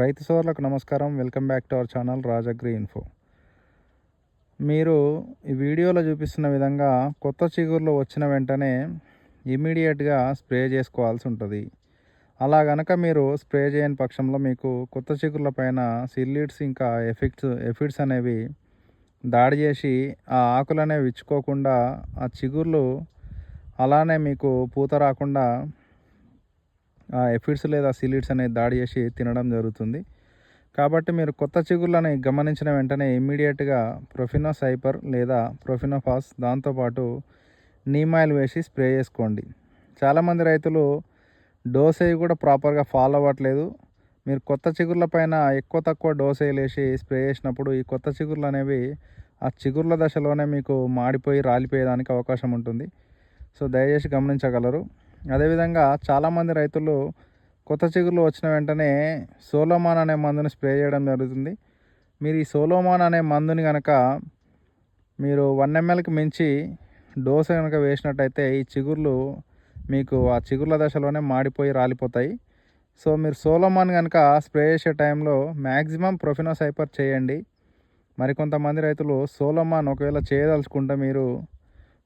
రైతు సోదరులకు నమస్కారం. Welcome back to our channel Rajagri info. మీరు ఈ వీడియోలో చూపిస్తున్న విధంగా కొత్త చిగుర్లు వచ్చిన వెంటనే ఇమీడియట్గా స్ప్రే చేసుకోవాల్సి ఉంటుంది. అలా గనక మీరు స్ప్రే చేయని పక్షంలో మీకు కొత్త చిగుర్ల పైన సిల్లిడ్స్ ఇంకా ఎఫిడ్స్ అనేవి దాడి చేసి ఆ ఆకులు అనేవి విచ్చుకోకుండా ఆ చిగుర్లు అలానే మీకు పూత రాకుండా ఎఫిడ్స్ లేదా సిలిడ్స్ అనేది దాడి చేసి తినడం జరుగుతుంది. కాబట్టి మీరు కొత్త చిగుళ్ళని గమనించిన వెంటనే ఇమ్మీడియట్గా ప్రొఫినోస్ హైపర్ లేదా ప్రొఫినోఫాస్ దాంతోపాటు నీమ్ ఆయిల్ వేసి స్ప్రే చేసుకోండి. చాలామంది రైతులు డోసేజ్ కూడా ప్రాపర్గా ఫాలో అవ్వట్లేదు. మీరు కొత్త చిగుర్ల పైన ఎక్కువ తక్కువ డోసేజ్ వేసి స్ప్రే చేసినప్పుడు ఈ కొత్త చిగుర్లు అనేవి ఆ చిగుర్ల దశలోనే మీకు మాడిపోయి రాలిపోయేదానికి అవకాశం ఉంటుంది. సో దయచేసి గమనించగలరు. అదేవిధంగా చాలామంది రైతులు కొత్త చిగుర్లు వచ్చిన వెంటనే సోలోమాన్ అనే మందుని స్ప్రే చేయడం జరుగుతుంది. మీరు ఈ సోలోమాన్ అనే మందుని కనుక మీరు 1 mlకి మించి డోసు కనుక వేసినట్టయితే ఈ చిగుర్లు మీకు ఆ చిగుర్ల దశలోనే మాడిపోయి రాలిపోతాయి. సో మీరు సోలోమాన్ కనుక స్ప్రే చేసే టైంలో మ్యాక్సిమం ప్రొఫినోస్ హైపర్ చేయండి. మరికొంతమంది రైతులు సోలోమాన్ ఒకవేళ చేయదలుచుకుంటే మీరు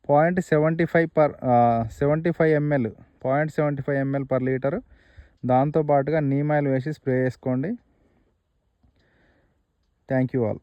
0.75 ml 0.75 ml per లీటర్ దాంతోపాటుగా నీమ్ ఆయిల్ వేసి స్ప్రే చేసుకోండి. Thank you all.